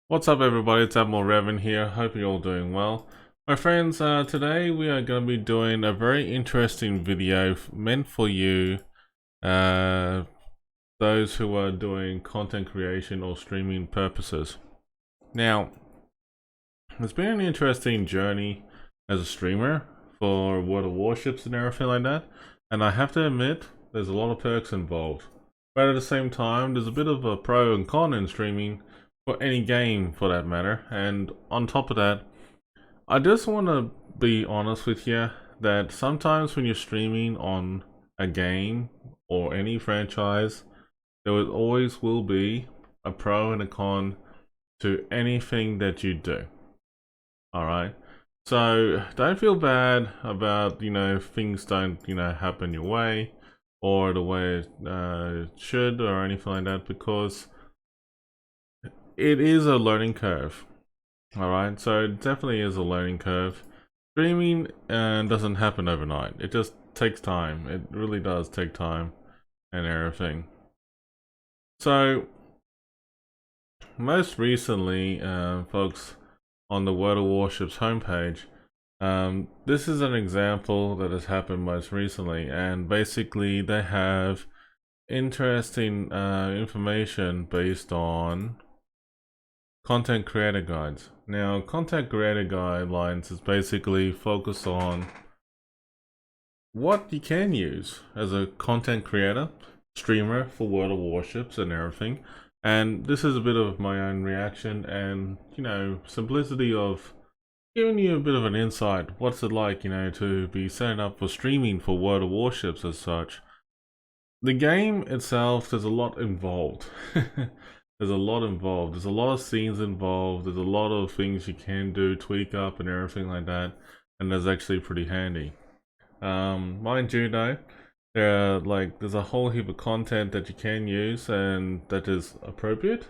What's up everybody, it's Admiral Revan here, hope you're all doing well. My friends, today we are going to be doing a very interesting video meant for you, uh, those who are doing content creation or streaming purposes. Now, it's been an interesting journey as a streamer for World of Warships and everything like that, and I have to admit, there's a lot of perks involved. But at the same time, there's a bit of a pro and con in streaming, for any game for that matter, and on top of that, I just want to be honest with you that sometimes when you're streaming on a game or any franchise, there always will be a pro and a con to anything that you do. Alright? So don't feel bad about, things don't, happen your way or the way it should or anything like that, because it is a learning curve. Alright, so it definitely is a learning curve. Streaming doesn't happen overnight. It just takes time. It really does take time and everything. So, most recently, folks, on the World of Warships homepage, this is an example that has happened most recently, and basically they have interesting information based on content creator guides. Now, content creator guidelines is basically focused on what you can use as a content creator, streamer for World of Warships and everything. And this is a bit of my own reaction and, simplicity of giving you a bit of an insight. What's it like, to be setting up for streaming for World of Warships as such. The game itself, there's a lot involved. There's a lot involved. There's a lot of scenes involved. There's a lot of things you can do, tweak up and everything like that. And that's actually pretty handy. Mind you though, there's a whole heap of content that you can use and that is appropriate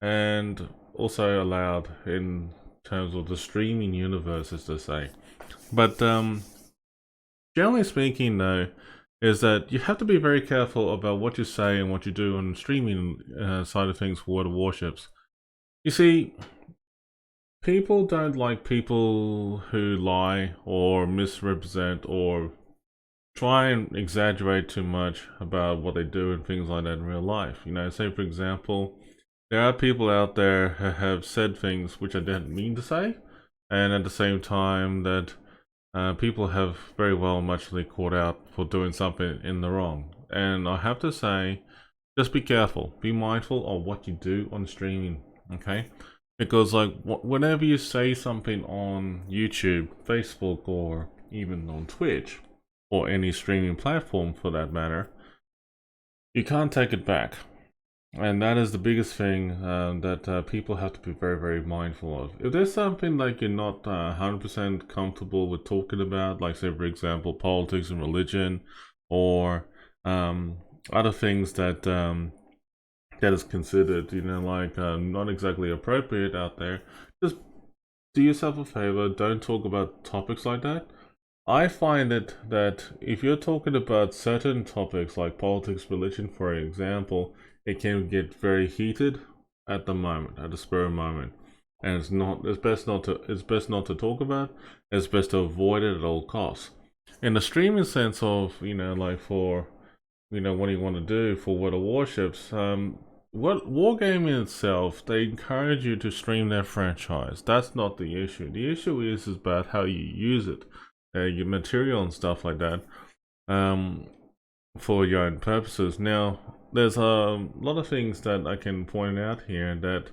and also allowed in terms of the streaming universe, as to say. But generally speaking though, is that you have to be very careful about what you say and what you do on the streaming side of things for World of Warships. You see, people don't like people who lie or misrepresent or try and exaggerate too much about what they do and things like that in real life. Say for example, there are people out there who have said things which I didn't mean to say, and at the same time that people have very well muchly caught out for doing something in the wrong. And I have to say, just be careful, be mindful of what you do on streaming, okay? Because like whenever you say something on YouTube, Facebook, or even on Twitch, or any streaming platform for that matter, you can't take it back. And that is the biggest thing that people have to be very, very mindful of. If there's something like you're not 100% comfortable with talking about, like say for example politics and religion, or other things that that is considered, not exactly appropriate out there, just do yourself a favor, don't talk about topics like that. I find that if you're talking about certain topics like politics, religion, for example, it can get very heated at the spur moment, and it's best not to talk about. It's best to avoid it at all costs. In the streaming sense of for what do you want to do for World of Warships, what Wargaming itself, they encourage you to stream their franchise. That's not the issue. The issue is about how you use it, your material and stuff like that, for your own purposes. Now, there's a lot of things that I can point out here that,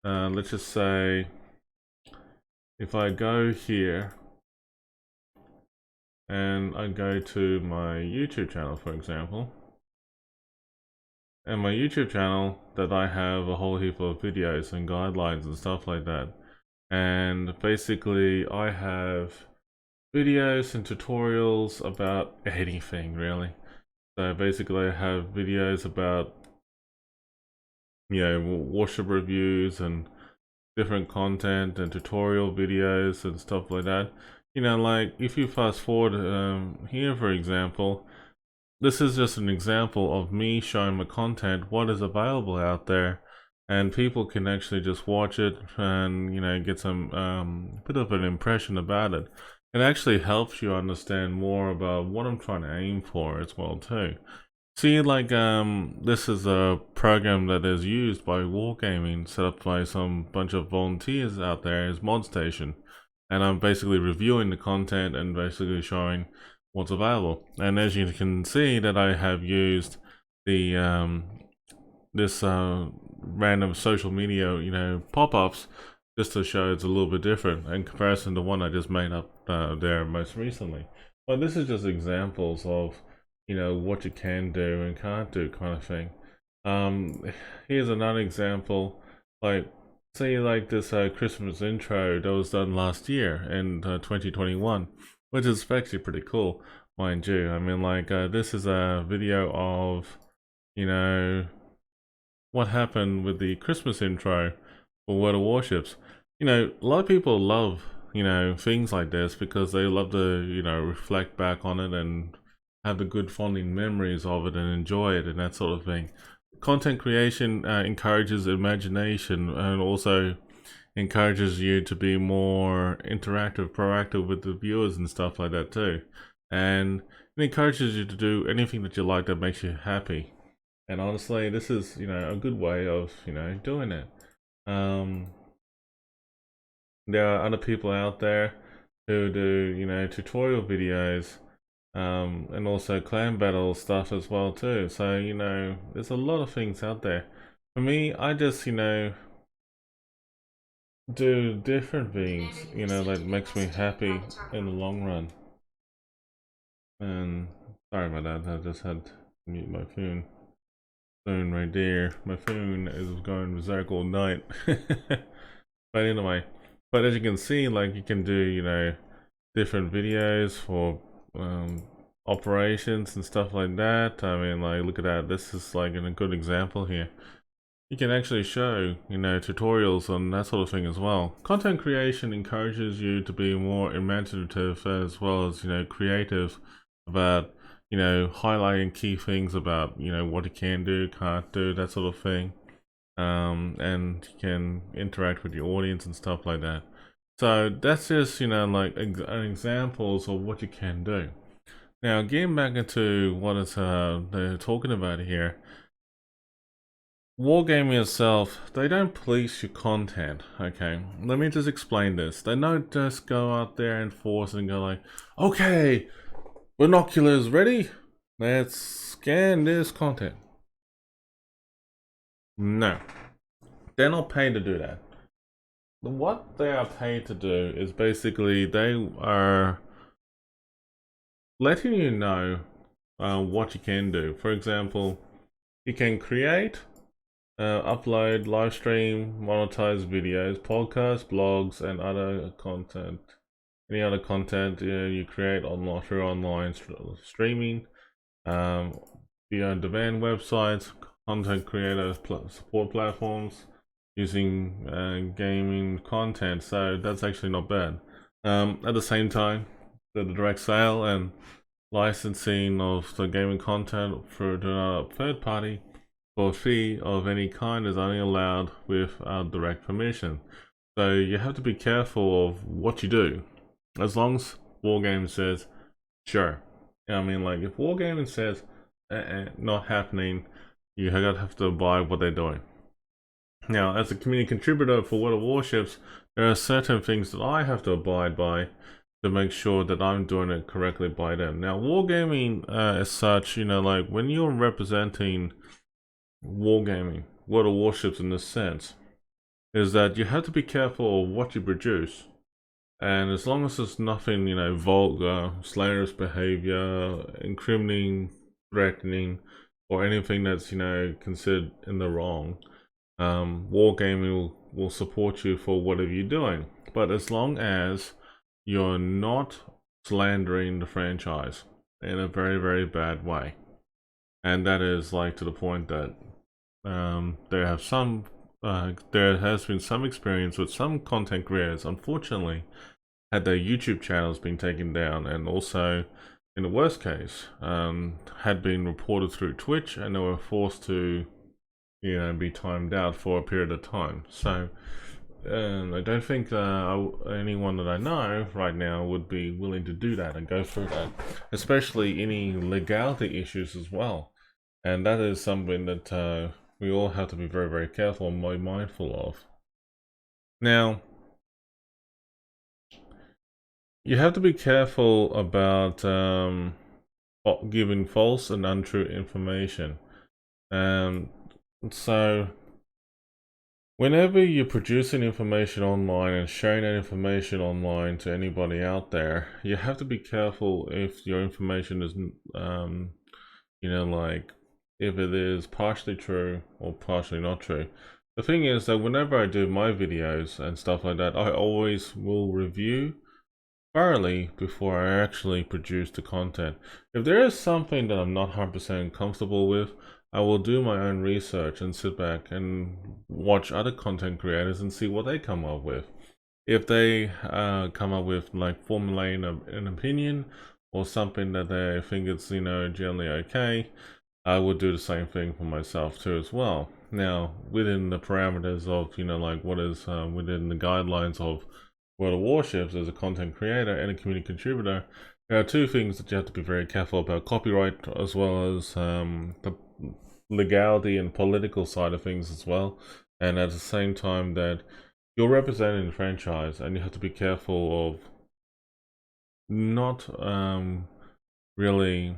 let's just say, if I go here and I go to my YouTube channel, for example, and my YouTube channel, that I have a whole heap of videos and guidelines and stuff like that, and basically I have videos and tutorials about anything really. So basically I have videos about warship reviews and different content and tutorial videos and stuff like that. Like if you fast forward here for example, this is just an example of me showing my content, what is available out there and people can actually just watch it and, you know, get some bit of an impression about it. It actually helps you understand more about what I'm trying to aim for as well too. See, like, this is a program that is used by Wargaming, set up by some bunch of volunteers out there as Mod Station. And I'm basically reviewing the content and basically showing what's available. And as you can see that I have used the, this random social media, you know, pop-ups just to show it's a little bit different in comparison to one I just made up there most recently. But this is just examples of, you know, what you can do and can't do kind of thing. Here's another example, like say like this Christmas intro that was done last year in 2021, which is actually pretty cool, mind you. I mean, like this is a video of, you know, what happened with the Christmas intro for World of Warships. You know, a lot of people love, you know, things like this because they love to, you know, reflect back on it and have the good fondling memories of it and enjoy it and that sort of thing. Content creation encourages imagination and also encourages you to be more interactive, proactive with the viewers and stuff like that too. And it encourages you to do anything that you like that makes you happy. And honestly, this is, you know, a good way of, you know, doing it. There are other people out there who do, you know, tutorial videos, and also clan battle stuff as well too. So, you know, there's a lot of things out there. For me, I just, you know, do different things, you know, that makes me happy in the long run. And sorry about that, I just had to mute my phone right there. My phone is going berserk all night. But anyway, but as you can see, like you can do, you know, different videos for operations and stuff like that. I mean, like, look at that. This is like a good example here. You can actually show, you know, tutorials on that sort of thing as well. Content creation encourages you to be more imaginative as well as, you know, creative about, you know, highlighting key things about, you know, what you can do, can't do, that sort of thing. And you can interact with your audience and stuff like that. So that's just, you know, like examples of what you can do. Now, getting back into what is they're talking about here, Wargaming itself, they don't police your content, okay? Let me just explain this. They don't just go out there and force and go like, okay, binoculars ready? Let's scan this content. No, they're not paid to do that. What they are paid to do is basically they are letting you know what you can do. For example, you can create, upload, live stream, monetize videos, podcasts, blogs, and other content. Any other content you create online through online streaming, video on demand websites, content creator support platforms, using gaming content. So that's actually not bad. At the same time, the direct sale and licensing of the gaming content for another third party for a fee of any kind is only allowed with our direct permission. So you have to be careful of what you do. As long as Wargaming says, sure. I mean, like, if Wargaming says, not happening, you have to abide what they're doing. Now, as a community contributor for World of Warships, there are certain things that I have to abide by to make sure that I'm doing it correctly by them. Now, Wargaming as such, you know, like, when you're representing Wargaming, World of Warships in this sense, is that you have to be careful of what you produce. And as long as it's nothing, you know, vulgar, slanderous behavior, incriminating, threatening, or anything that's, you know, considered in the wrong, Wargaming will support you for whatever you're doing. But as long as you're not slandering the franchise in a very, very bad way, and that is like to the point that there has been some experience with some content creators, unfortunately, had their YouTube channels been taken down, and also, in the worst case, had been reported through Twitch, and they were forced to, be timed out for a period of time. So I don't think anyone that I know right now would be willing to do that and go through that, especially any legality issues as well. And that is something that we all have to be very, very careful and be mindful of. Now, you have to be careful about giving false and untrue information. So whenever you're producing information online and sharing that information online to anybody out there, you have to be careful if your information is, like if it is partially true or partially not true. The thing is that whenever I do my videos and stuff like that, I always will review thoroughly before I actually produce the content. If there is something that I'm not 100% comfortable with, I will do my own research and sit back and watch other content creators and see what they come up with. If they come up with like formulating an opinion or something that they think it's generally okay, I would do the same thing for myself too as well. Now, within the parameters of like what is within the guidelines of World of Warships as a content creator and a community contributor, there are two things that you have to be very careful about: copyright as well as the legality and political side of things as well. And at the same time that you're representing the franchise and you have to be careful of not really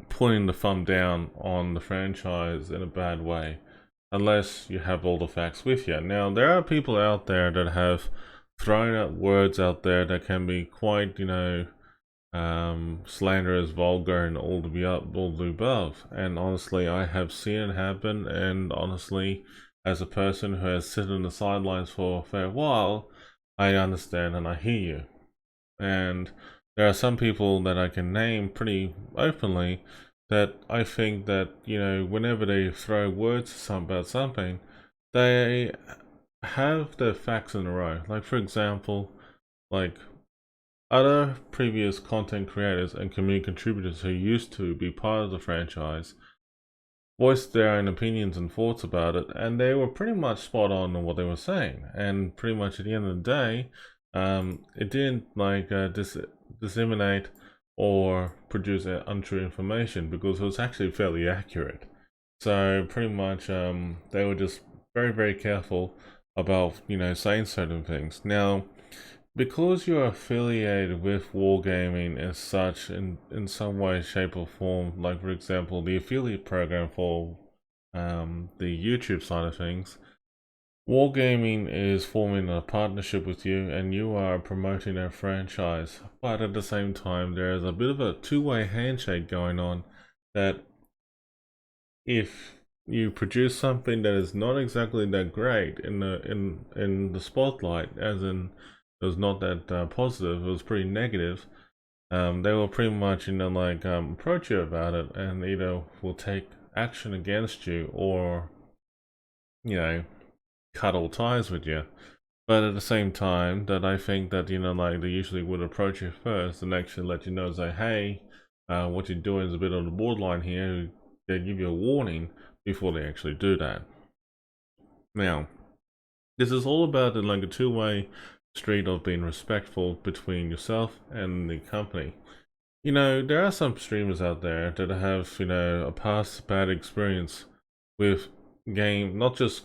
putting the thumb down on the franchise in a bad way unless you have all the facts with you. Now, there are people out there that have thrown out words out there that can be quite, slanderous, vulgar, and all the above. And honestly, I have seen it happen. And honestly, as a person who has sat on the sidelines for a fair while, I understand and I hear you. And there are some people that I can name pretty openly that I think that whenever they throw words about something, they have the facts in a row. Like, for example, like other previous content creators and community contributors who used to be part of the franchise voiced their own opinions and thoughts about it, and they were pretty much spot on what they were saying. And pretty much at the end of the day, it didn't like disseminate or produce untrue information because it was actually fairly accurate. So pretty much they were just very, very careful about saying certain things. Now, because you're affiliated with Wargaming as such in some way, shape or form, like for example the affiliate program for the YouTube side of things, Wargaming is forming a partnership with you and you are promoting their franchise. But at the same time, there is a bit of a two-way handshake going on that if you produce something that is not exactly that great in the spotlight, as in it was not that positive, it was pretty negative, they will pretty much approach you about it and either will take action against you or cut all ties with you. But at the same time, that I think that they usually would approach you first and actually let you know, say, hey, what you're doing is a bit on the borderline here. They give you a warning before they actually do that. Now, this is all about a two-way street of being respectful between yourself and the company. There are some streamers out there that have a past bad experience with not just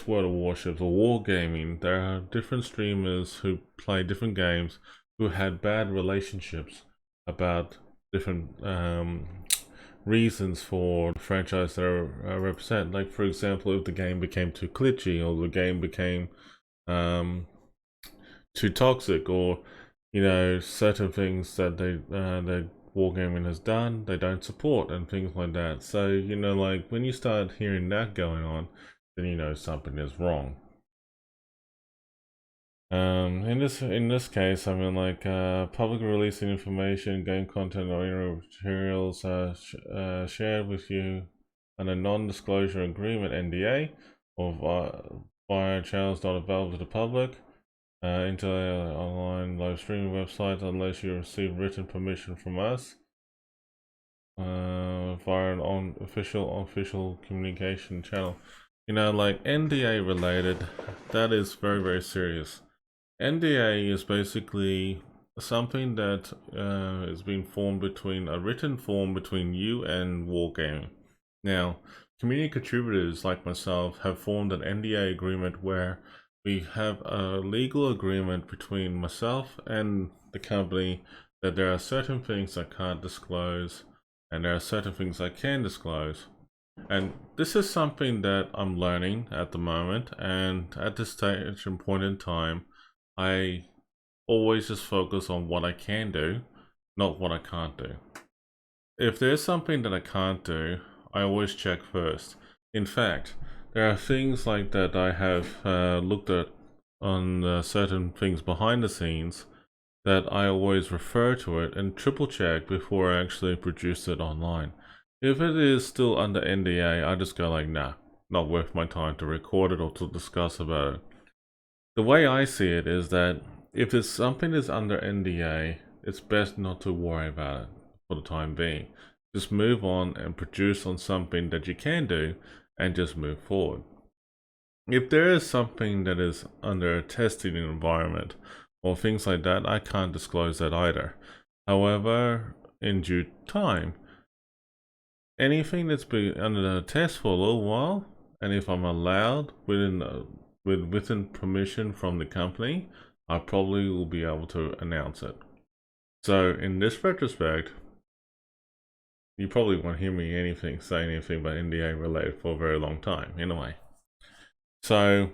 World of Warships or Wargaming. There are different streamers who play different games who had bad relationships about different reasons for the franchise they represent. Like, for example, if the game became too glitchy or the game became too toxic, or certain things that that Wargaming has done they don't support and things like that. So like when you start hearing that going on, then something is wrong. In this case, I mean, like public releasing information, game content, or materials shared with you on a non-disclosure agreement (NDA) or via channels not available to the public, into online live streaming websites unless you receive written permission from us. via an official communication channel. You know, like NDA related, that is very, very serious. NDA is basically something that is being formed between a written form between you and Wargaming. Now, community contributors like myself have formed an NDA agreement where we have a legal agreement between myself and the company that there are certain things I can't disclose and there are certain things I can disclose. And this is something that I'm learning at the moment, and at this stage and point in time, I always just focus on what I can do, not what I can't do. If there's something that I can't do, I always check first. In fact, there are things like that I have looked at on certain things behind the scenes that I always refer to it and triple check before I actually produce it online. If it is still under NDA, I just go like, nah, not worth my time to record it or to discuss about it. The way I see it is that if it's something is under NDA, it's best not to worry about it for the time being. Just move on and produce on something that you can do and just move forward. If there is something that is under a testing environment or things like that, I can't disclose that either. However, in due time, anything that's been under the test for a little while, and if I'm allowed within permission from the company, I probably will be able to announce it. So in this retrospect, you probably won't hear me say anything about NDA related for a very long time anyway. So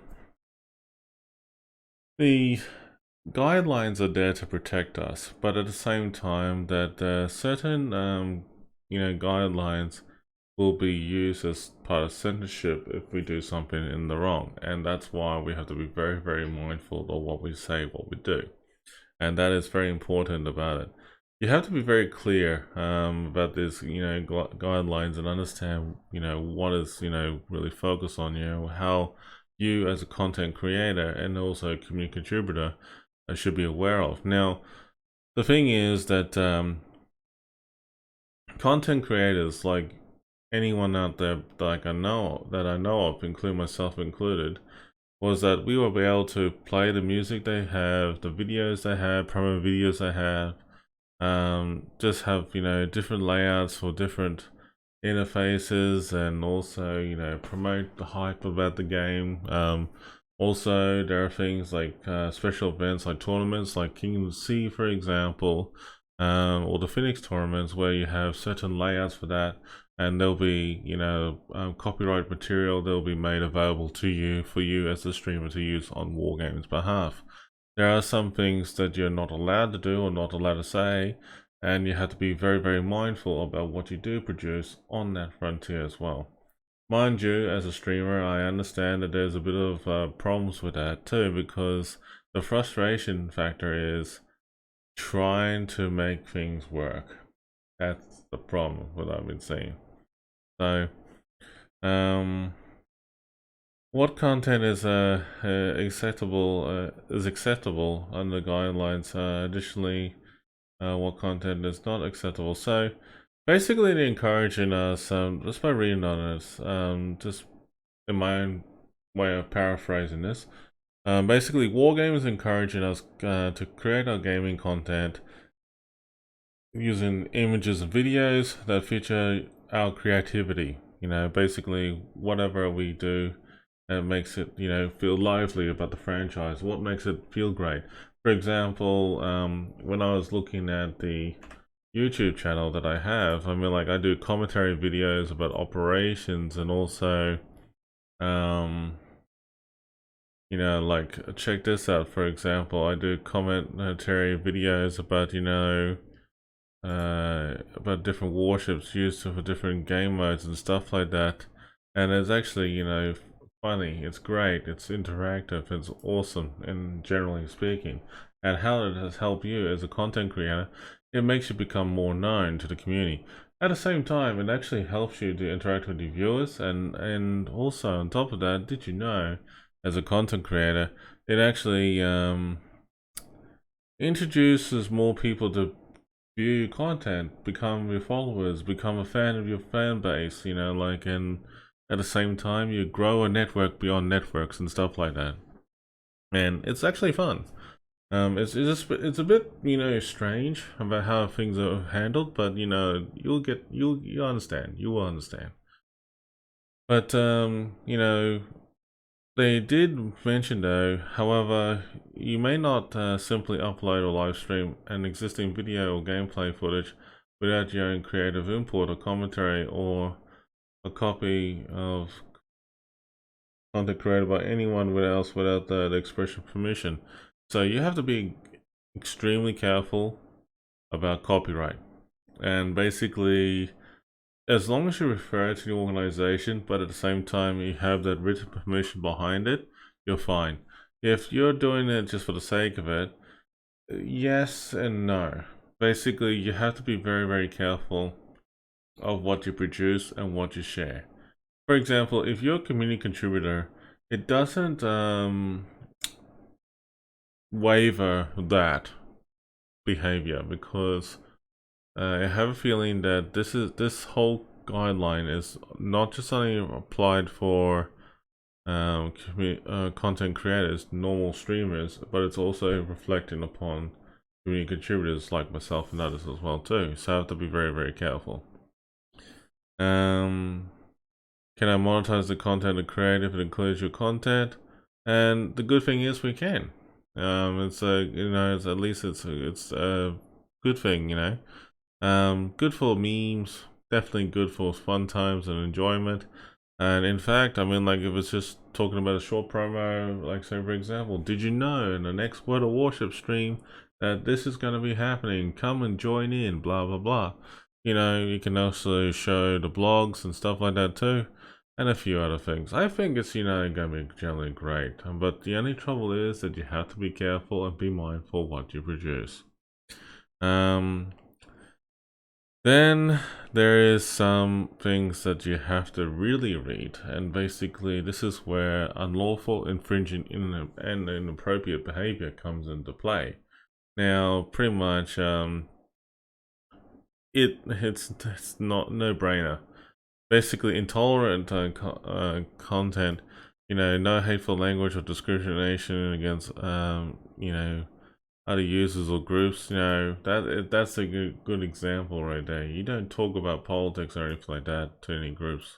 the guidelines are there to protect us, but at the same time that certain guidelines will be used as part of censorship if we do something in the wrong, and that's why we have to be very, very mindful of what we say, what we do, and that is very important about it. You have to be very clear about this, guidelines, and understand, what is, really focused on how you as a content creator and also a community contributor should be aware of. Now, the thing is that content creators, like anyone out there that I know of, including myself included, was that we will be able to play the music they have, the videos they have, promo videos they have, just have different layouts for different interfaces, and also promote the hype about the game. Also, there are things like special events like tournaments like Kingdom of the Sea, for example, or the Phoenix tournaments, where you have certain layouts for that, and there'll be copyright material that'll be made available to you for you as a streamer to use on Wargaming's behalf. There are some things that you're not allowed to do or not allowed to say, and you have to be very, very mindful about what you do produce on that frontier as well. Mind you, as a streamer, I understand that there's a bit of problems with that too, because the frustration factor is trying to make things work. That's the problem that I've been seeing. So, what content is acceptable under guidelines? Additionally, what content is not acceptable. So basically they're encouraging us, just by reading on this, just in my own way of paraphrasing this, basically Wargaming is encouraging us to create our gaming content using images and videos that feature our creativity. Basically whatever we do, it makes it feel lively about the franchise. What makes it feel great? For example, when I was looking at the YouTube channel that I have, I mean, like, I do commentary videos about operations, and also like, check this out, for example, I do commentary videos about about different warships used for different game modes and stuff like that, and it's actually funny, it's great, it's interactive, it's awesome, and generally speaking, and how it has helped you as a content creator, it makes you become more known to the community. At the same time, it actually helps you to interact with your viewers, and also on top of that, did you know, as a content creator, it actually introduces more people to view your content, become your followers, become a fan of your fan base, you know, like, and at the same time, you grow a network beyond networks and stuff like that. And it's actually fun. It's a bit, you know, strange about how things are handled, but you know, you'll understand. You will understand. But you know, they did mention though, however, you may not simply upload or live stream an existing video or gameplay footage without your own creative input or commentary or a copy of content created by anyone else without the expression permission. So you have to be extremely careful about copyright. And basically, as long as you refer to the organization, but at the same time you have that written permission behind it, you're fine. If you're doing it just for the sake of it, yes and no. Basically, you have to be very, very careful of what you produce and what you share. For example, if you're a community contributor, it doesn't waiver that behavior, because I have a feeling that this whole guideline is not just something applied for content creators, normal streamers, but it's also reflecting upon community contributors like myself and others as well too. So I have to be very, very careful. Can I monetize the content I create if it includes your content? And the good thing is we can. It's a, you know, it's at least it's a good thing, you know. Good for memes, definitely good for fun times and enjoyment. And in fact, I mean, like, if it's just talking about a short promo, like, say, for example, did you know in the next World of Warship stream that this is going to be happening? Come and join in, blah, blah, blah. You know, you can also show the blogs and stuff like that too, and a few other things. I think it's, you know, going to be generally great. But the only trouble is that you have to be careful and be mindful what you produce. Then there is some things that you have to really read, and basically this is where unlawful, infringing, and inappropriate behavior comes into play. Now, pretty much, it's not no-brainer. Basically, intolerant content, you know, no hateful language or discrimination against, you know, other users or groups, you know, that's a good example right there. You don't talk about politics or anything like that to any groups,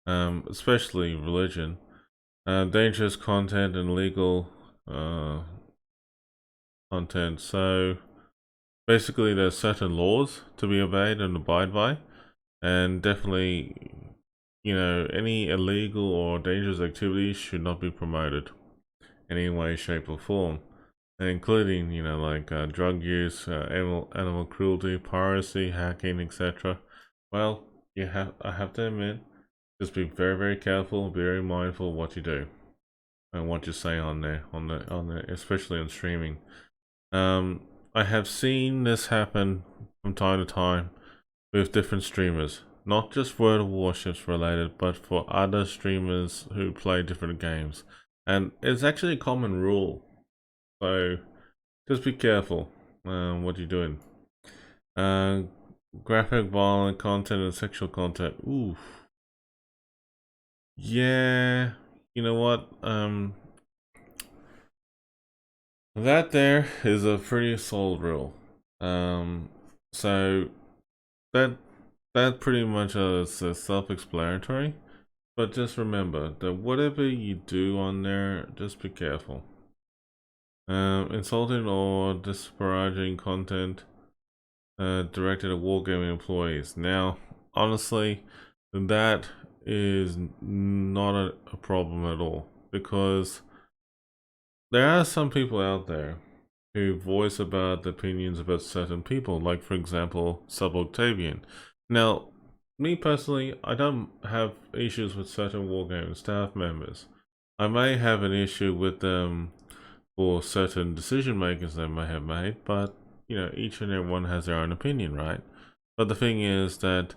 especially religion. Dangerous content and legal content. So basically, there's certain laws to be obeyed and abide by, and definitely, you know, any illegal or dangerous activities should not be promoted in any way, shape, or form, including, you know, like drug use, animal cruelty, piracy, hacking, etc. Well, I have to admit, just be very, very careful, very mindful of what you do and what you say on there, especially on streaming. I have seen this happen from time to time with different streamers, not just World of Warships related, but for other streamers who play different games. And it's actually a common rule. So just be careful what you're doing. Graphic, violent content and sexual content. Oof. Yeah. You know what? That there is a pretty solid rule. So that pretty much is self-explanatory. But just remember that whatever you do on there, just be careful. Insulting or disparaging content directed at Wargaming employees. Now, honestly, that is not a problem at all, because there are some people out there who voice about opinions about certain people, like, for example, Sub Octavian. Now, me personally, I don't have issues with certain Wargaming staff members. I may have an issue with them for certain decision makers they may have made, but you know, each and every one has their own opinion, right? But the thing is that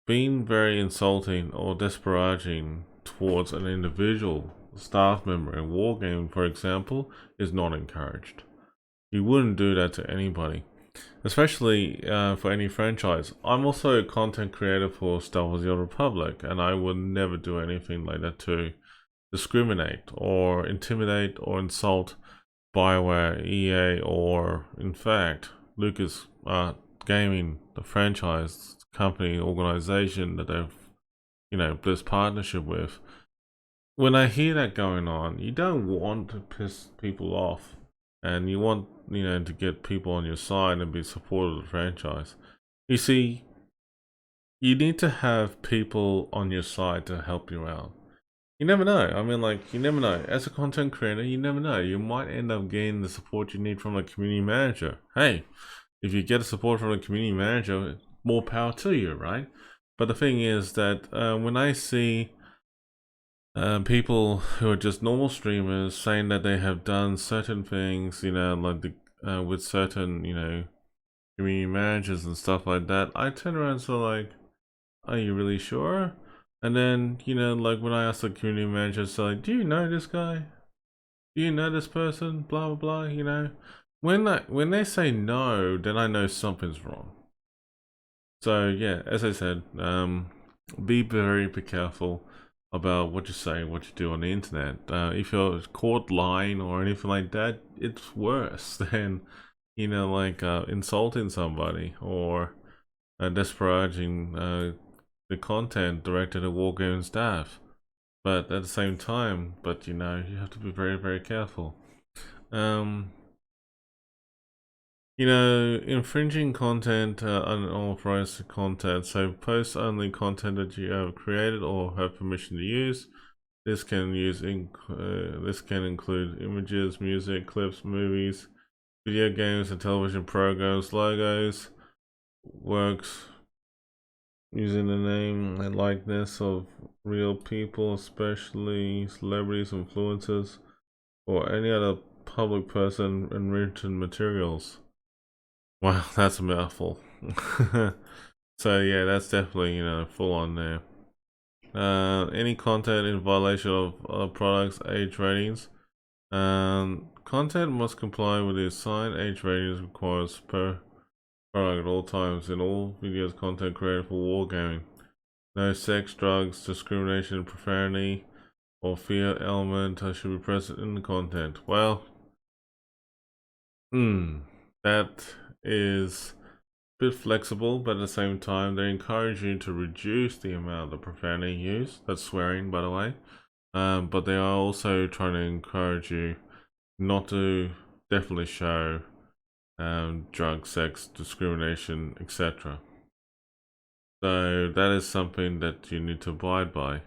being very insulting or disparaging towards an individual staff member in Wargaming, for example, is not encouraged. You wouldn't do that to anybody. especially for any franchise. I'm also a content creator for Star Wars: The Old Republic, and I would never do anything like that to discriminate or intimidate or insult BioWare, EA, or in fact Lucas Gaming, the franchise company organization that they've this partnership with. When I hear that going on, you don't want to piss people off, and you want to get people on your side and be supportive of the franchise. You see, you need to have people on your side to help you out. You never know. I mean, like, you never know. As a content creator, you never know. You might end up getting the support you need from a community manager. Hey, if you get support from a community manager, more power to you, right? But the thing is that when I see people who are just normal streamers saying that they have done certain things, like with certain, community managers and stuff like that, I turn around and say, like, are you really sure? And then, like when I ask the community manager, so like, do you know this guy? Do you know this person? Blah, blah, blah, When they say no, then I know something's wrong. So yeah, as I said, be very careful about what you say, what you do on the internet. If you're caught lying or anything like that, it's worse than, like insulting somebody or disparaging the content directed at Wargaming staff. But at the same time, you have to be very careful. Infringing content, unauthorized content, so post only content that you have created or have permission to use. This can include images, music, clips, movies, video games and television programs, logos, works using the name and likeness of real people, especially celebrities, influencers, or any other public person, and written materials. Wow, that's a mouthful. So yeah, that's definitely full on there. Any content in violation of products age ratings. Content must comply with the assigned age ratings requires per product at all times in all videos content created for wargaming. No sex, drugs, discrimination, profanity, or fear element should be present in the content. Well, that is a bit flexible, but at the same time, they encourage you to reduce the amount of profanity used. That's swearing, by the way. But they are also trying to encourage you not to definitely show drug, sex, discrimination, etc. So that is something that you need to abide by.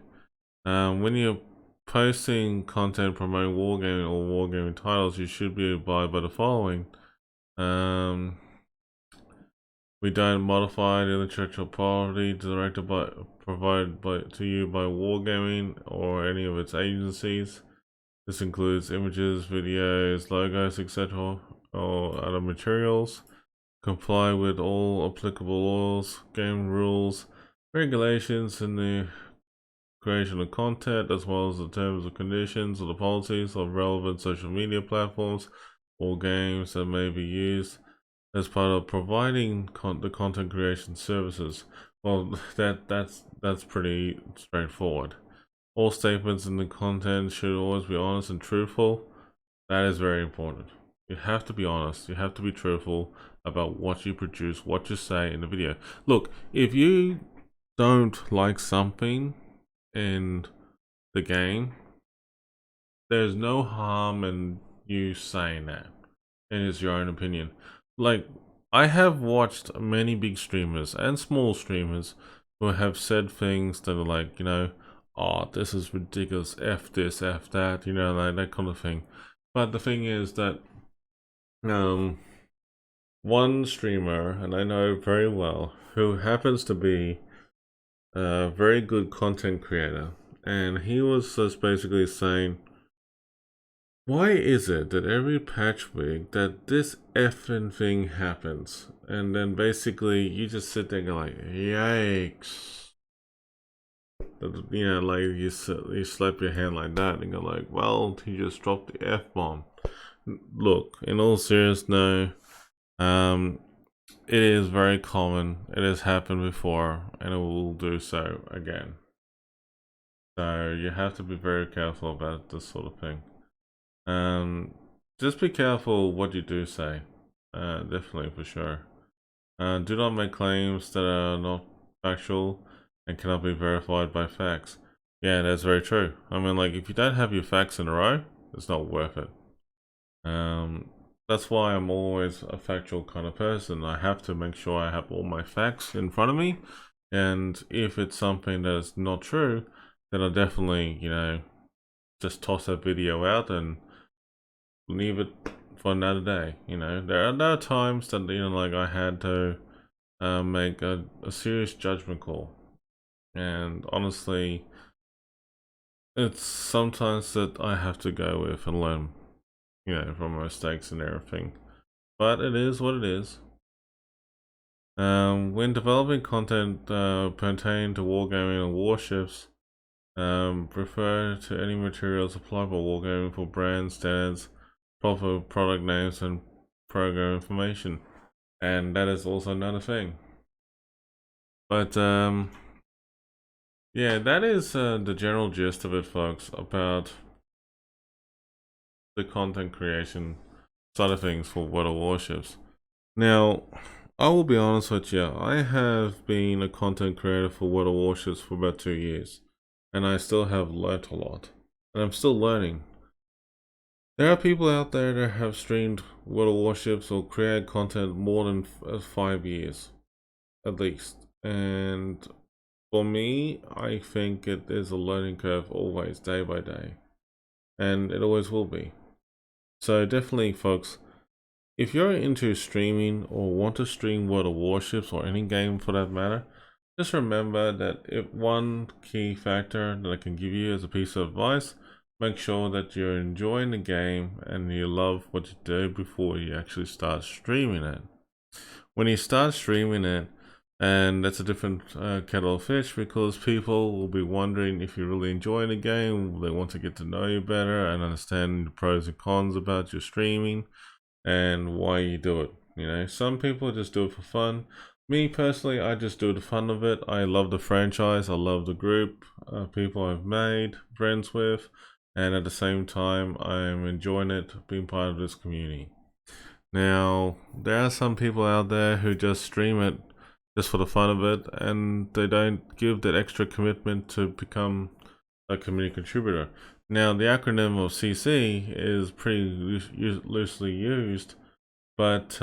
When you're posting content promoting wargaming or wargaming titles, you should be abide by the following. We don't modify the intellectual property provided to you by Wargaming or any of its agencies. This includes images, videos, logos, etc., or other materials. Comply with all applicable laws, game rules, regulations in the creation of content, as well as the terms and conditions or the policies of relevant social media platforms or games that may be used as part of providing the content creation services. Well, that's pretty straightforward. All statements in the content should always be honest and truthful. That is very important. You have to be honest. You have to be truthful about what you produce, what you say in the video. Look, if you don't like something in the game, there's no harm in you saying that. And it's your own opinion. Like, I have watched many big streamers and small streamers who have said things that are like, oh, this is ridiculous, F this, F that, like that kind of thing. But the thing is that, one streamer, and I know very well, who happens to be a very good content creator, and he was just basically saying, why is it that every patch week that this effing thing happens? And then basically you just sit there and go like, yikes. Like you slap your hand like that and go like, well, he just dropped the F-bomb. Look, in all seriousness, no. it is very common. It has happened before, and it will do so again. So you have to be very careful about this sort of thing. Just be careful what you do say. Definitely, for sure. Do not make claims that are not factual and cannot be verified by facts. Yeah, that's very true. I mean, like, if you don't have your facts in a row, it's not worth it. That's why I'm always a factual kind of person. I have to make sure I have all my facts in front of me, and if it's something that is not true, then I'll definitely, just toss that video out and leave it for another day. There are times that, like, I had to make a serious judgment call, and honestly, it's sometimes that I have to go with and learn, from my mistakes and everything. But it is what it is. When developing content pertaining to wargaming and warships, refer to any materials applied by wargaming for brand standards, proper product names, and program information. And that is also another thing. But yeah, that is the general gist of it, folks, about the content creation side of things for World of Warships. Now, I will be honest with you, I have been a content creator for World of Warships for about 2 years, and I still have learnt a lot, and I'm still learning. There are people out there that have streamed World of Warships or created content more than 5 years, at least, and for me, I think it is a learning curve always, day by day, and it always will be. So definitely, folks, if you're into streaming or want to stream World of Warships or any game for that matter, just remember that if one key factor that I can give you as a piece of advice, make sure that you're enjoying the game and you love what you do before you actually start streaming it. When you start streaming it, and that's a different kettle of fish, because people will be wondering if you're really enjoying the game. They want to get to know you better and understand the pros and cons about your streaming and why you do it. Some people just do it for fun. Me personally, I just do the fun of it. I love the franchise. I love the group of people I've made friends with, and at the same time, I'm enjoying it being part of this community. Now, there are some people out there who just stream it just for the fun of it, and they don't give that extra commitment to become a community contributor. Now, the acronym of CC is pretty loosely used, but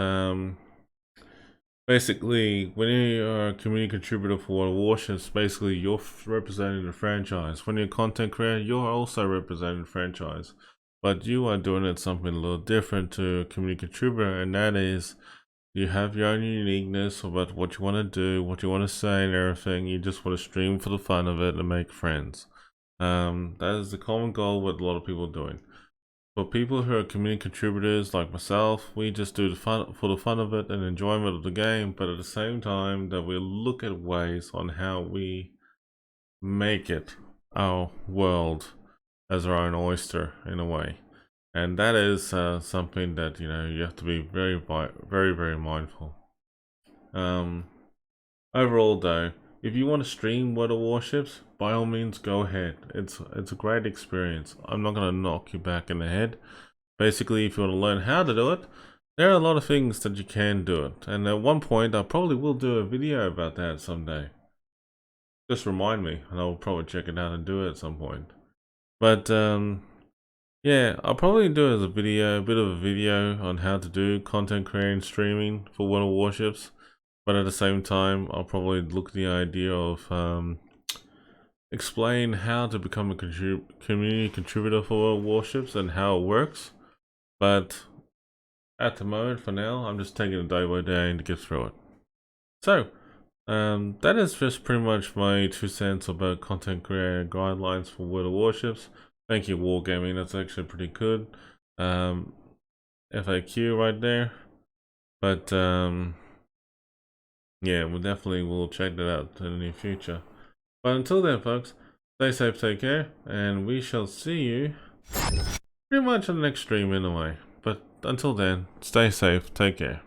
basically, when you are a community contributor for World of Warships, basically you're representing the franchise. When you're a content creator, you're also representing the franchise, but you are doing it something a little different to a community contributor, and that is, you have your own uniqueness about what you want to do, what you want to say and everything. You just want to stream for the fun of it and make friends. That is the common goal what a lot of people are doing. For people who are community contributors like myself, we just do the fun for the fun of it and enjoyment of the game, but at the same time that we look at ways on how we make it our world as our own oyster in a way. And that is something that you have to be very, very, very mindful. Overall, though, if you want to stream World of Warships, by all means, go ahead. It's a great experience. I'm not gonna knock you back in the head. Basically, if you want to learn how to do it, there are a lot of things that you can do it. And at one point, I probably will do a video about that someday. Just remind me, and I'll probably check it out and do it at some point. But yeah, I'll probably do it as a bit of a video on how to do content creating streaming for World of Warships. But at the same time, I'll probably look at the idea of explain how to become a community contributor for World of Warships and how it works. But at the moment, for now, I'm just taking it day by day to get through it. So, that is just pretty much my 2 cents about content creator guidelines for World of Warships. Thank you, Wargaming. That's actually pretty good. FAQ right there. But yeah, we definitely will check that out in the near future. But until then, folks, stay safe, take care, and we shall see you pretty much on the next stream anyway. But until then, stay safe, take care.